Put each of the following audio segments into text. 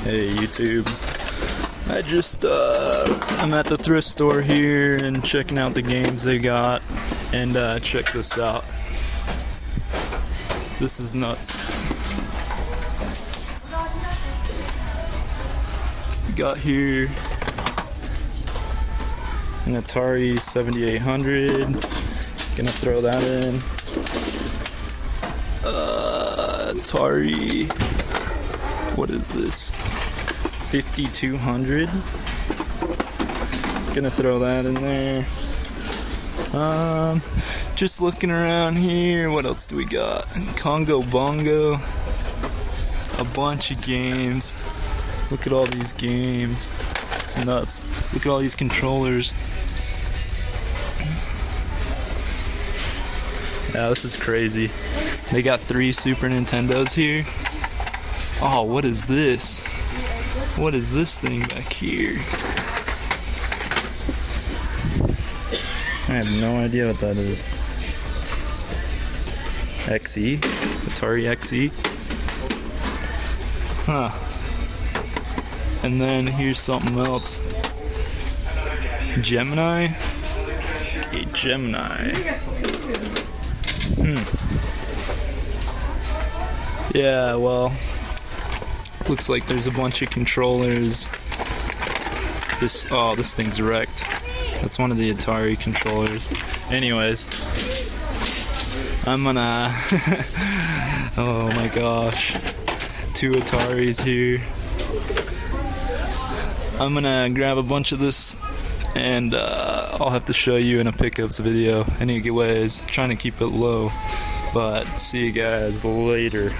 Hey YouTube, I'm at the thrift store here and checking out the games they got, and check this out. This is nuts. We got here an Atari 7800, gonna throw that in. Atari, what is this? 5200. Gonna throw that in there. Just looking around here, what else do we got? Congo Bongo. A bunch of games. Look at all these games. It's nuts. Look at all these controllers. Yeah, this is crazy. They got 3 Super Nintendos here. Oh, what is this? What is this thing back here? I have no idea what that is. XE? Atari XE? Huh. And then here's something else. Gemini? A Gemini. Yeah, well, looks like there's a bunch of controllers. This thing's wrecked. That's one of the Atari controllers. Anyways, I'm gonna oh my gosh, 2 Ataris here. I'm gonna grab a bunch of this and I'll have to show you in a pickups video. Anyways, trying to keep it low, but see you guys later.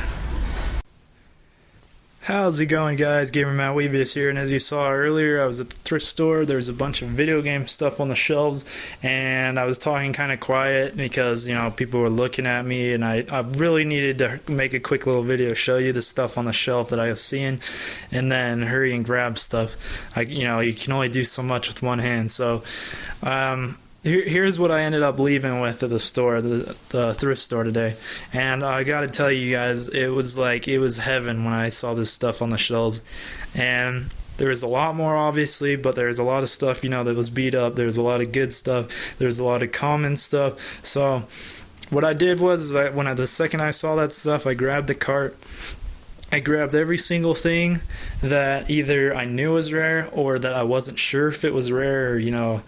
How's it going, guys? GamerMatwevias here, and as you saw earlier, I was at the thrift store. There's a bunch of video game stuff on the shelves, and I was talking kind of quiet because, you know, people were looking at me, and I really needed to make a quick little video, show you the stuff on the shelf that I was seeing, and then hurry and grab stuff. You know, you can only do so much with one hand, so here's what I ended up leaving with at the store, the thrift store today. And I gotta tell you guys, it was heaven when I saw this stuff on the shelves. And there was a lot more, obviously, but there's a lot of stuff, you know, that was beat up. There's a lot of good stuff. There's a lot of common stuff. So what I did was, the second I saw that stuff, I grabbed the cart. I grabbed every single thing that either I knew was rare or that I wasn't sure if it was rare or, you know,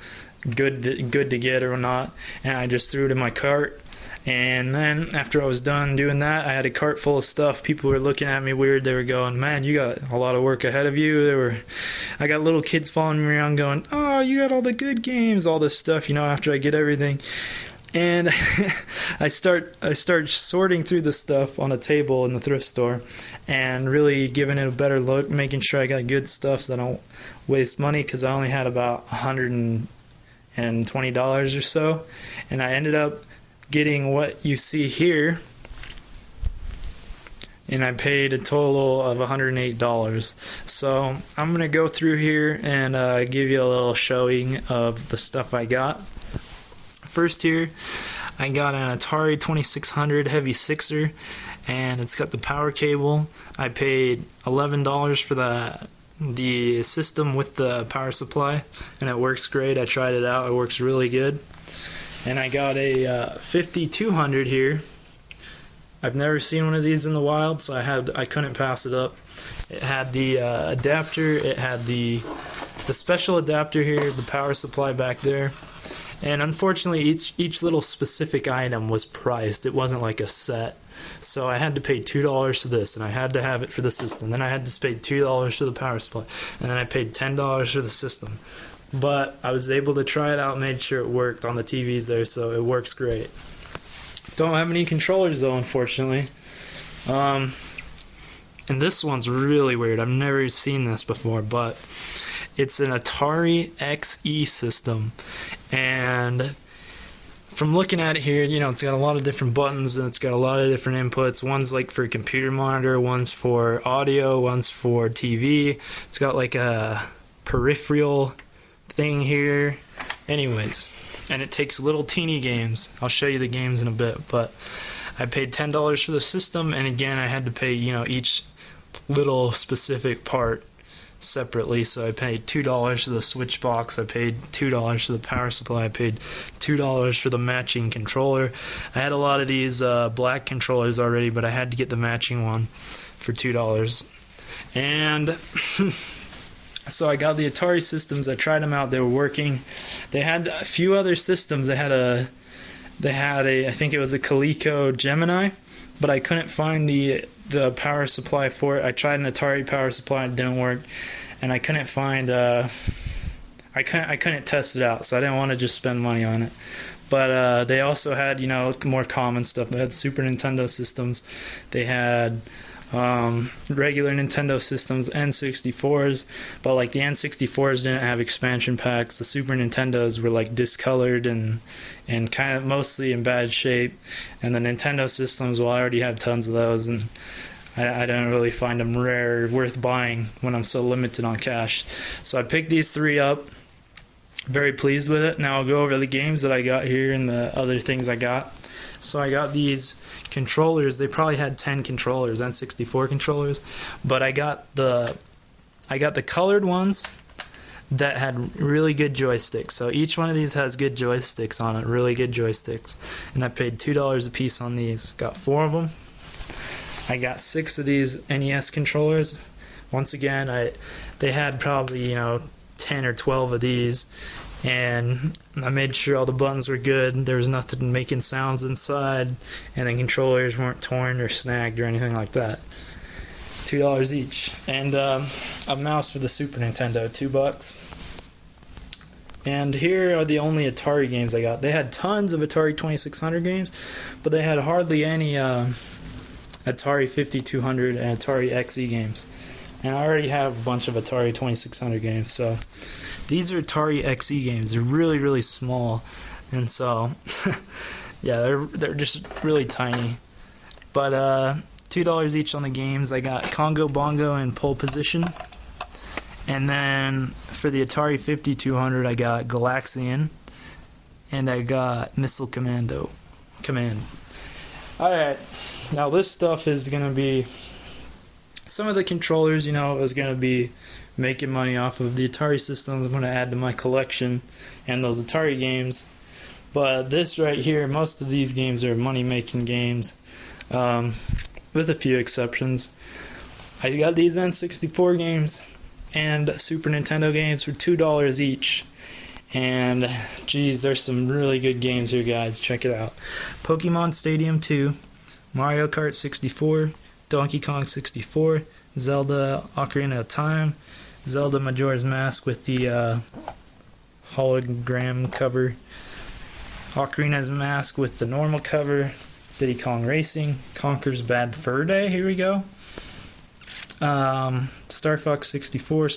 good to get or not, and I just threw it in my cart. And then after I was done doing that, I had a cart full of stuff. People were looking at me weird. They were going, "Man, you got a lot of work ahead of you." I got little kids following me around going, "Oh, you got all the good games," all this stuff, you know, after I get everything. And I start sorting through the stuff on a table in the thrift store and really giving it a better look, making sure I got good stuff so I don't waste money, because I only had about $120 or so, and I ended up getting what you see here, and I paid a total of $108. So I'm gonna go through here and give you a little showing of the stuff I got. First here, I got an Atari 2600 Heavy Sixer, and it's got the power cable. I paid $11 for the system with the power supply, and it works great. I tried it out. It works really good. And I got a 5200 here. I've never seen one of these in the wild, so I couldn't pass it up. It had the adapter. It had the special adapter here, the power supply back there. And unfortunately, each little specific item was priced. It wasn't like a set. So I had to pay $2 for this, and I had to have it for the system. Then I had to pay $2 for the power supply, and then I paid $10 for the system. But I was able to try it out, made sure it worked on the TVs there, so it works great. Don't have any controllers though, unfortunately. And this one's really weird. I've never seen this before, but it's an Atari XE system, and from looking at it here, you know, it's got a lot of different buttons and it's got a lot of different inputs. One's like for a computer monitor, one's for audio, one's for TV. It's got like a peripheral thing here. Anyways, and it takes little teeny games. I'll show you the games in a bit, but I paid $10 for the system, and again, I had to pay, each little specific part separately. So I paid $2 for the switch box, I paid $2 for the power supply, I paid $2 for the matching controller. I had a lot of these black controllers already, but I had to get the matching one for $2. And so I got the Atari systems. I tried them out. They were working. They had a few other systems. They had a I think it was a Coleco Gemini, but I couldn't find the power supply for it. I tried an Atari power supply, it didn't work, and I couldn't find I couldn't test it out, so I didn't want to just spend money on it. But they also had, more common stuff. They had Super Nintendo systems. They had regular Nintendo systems, N64s, but like the N64s didn't have expansion packs. The Super Nintendos were like discolored and kind of mostly in bad shape, and the Nintendo systems, well, I already have tons of those, and I don't really find them rare, worth buying when I'm so limited on cash. So I picked these three up. Very pleased with it. Now I'll go over the games that I got here and the other things I got. So I got these controllers. They probably had 10 controllers, N64 controllers, but I got the colored ones that had really good joysticks. So each one of these has good joysticks on it, really good joysticks. And I paid $2 a piece on these. Got 4 of them. I got 6 of these NES controllers. Once again, they had probably 10 or 12 of these, and I made sure all the buttons were good. There was nothing making sounds inside, and the controllers weren't torn or snagged or anything like that. $2 each. And a mouse for the Super Nintendo, $2. And here are the only Atari games I got. They had tons of Atari 2600 games, but they had hardly any Atari 5200 and Atari XE games. And I already have a bunch of Atari 2600 games, so these are Atari XE games. They're really, really small, and so yeah, they're just really tiny. But $2 each on the games. I got Congo Bongo and Pole Position, and then for the Atari 5200, I got Galaxian, and I got Missile Command. All right, now this stuff is gonna be. Some of the controllers, I was going to be making money off of the Atari systems. I'm going to add to my collection and those Atari games. But this right here, most of these games are money-making games, with a few exceptions. I got these N64 games and Super Nintendo games for $2 each. And, geez, there's some really good games here, guys. Check it out. Pokemon Stadium 2, Mario Kart 64, Donkey Kong 64, Zelda Ocarina of Time, Zelda Majora's Mask with the hologram cover, Ocarina's Mask with the normal cover, Diddy Kong Racing, Conker's Bad Fur Day, here we go, Star Fox 64,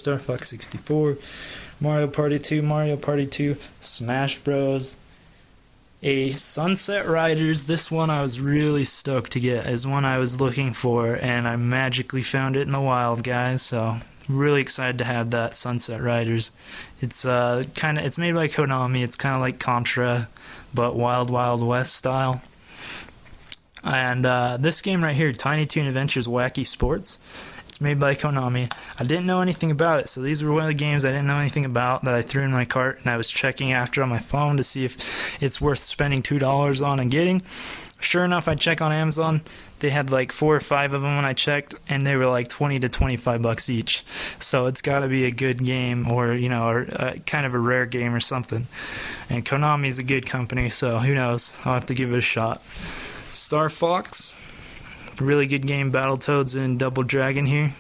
Mario Party 2, Smash Bros. A Sunset Riders. This one I was really stoked to get, is one I was looking for, and I magically found it in the wild, guys. So really excited to have that Sunset Riders. It's it's made by Konami. It's kind of like Contra, but Wild Wild West style. And this game right here, Tiny Toon Adventures Wacky Sports. It's made by Konami. I didn't know anything about it, so these were one of the games I didn't know anything about that I threw in my cart, and I was checking after on my phone to see if it's worth spending $2 on and getting. Sure enough, I check on Amazon. They had like 4 or 5 of them when I checked, and they were like $20 to $25 each. So it's got to be a good game, or kind of a rare game or something. And Konami's a good company, so who knows? I'll have to give it a shot. Star Fox. Really good game, Battletoads and Double Dragon here.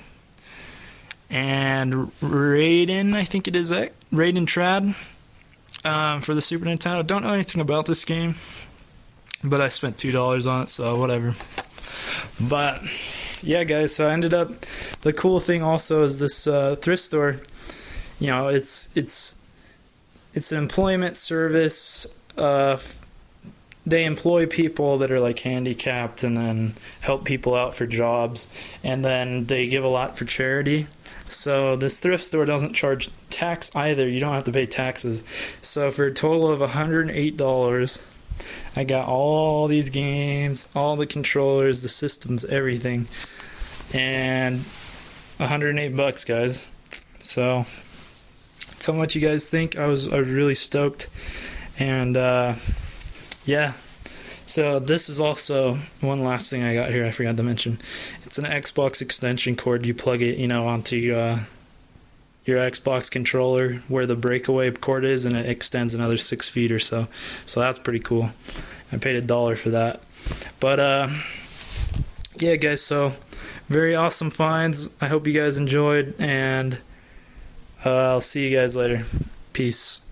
And Raiden, I think it is that. Raiden Trad for the Super Nintendo. Don't know anything about this game, but I spent $2 on it, so whatever. But yeah, guys, so I ended up. The cool thing also is this thrift store. It's an employment service. They employ people that are like handicapped and then help people out for jobs, and then they give a lot for charity. So this thrift store doesn't charge tax either. You don't have to pay taxes. So for a total of $108, I got all these games, all the controllers, the systems, everything, and $108, guys. So tell me what you guys think. I was really stoked, and yeah. So this is also one last thing I got here I forgot to mention. It's an Xbox extension cord. You plug it, onto your Xbox controller where the breakaway cord is, and it extends another 6 feet or so. So that's pretty cool. I paid $1 for that. But yeah, guys. So very awesome finds. I hope you guys enjoyed, and I'll see you guys later. Peace.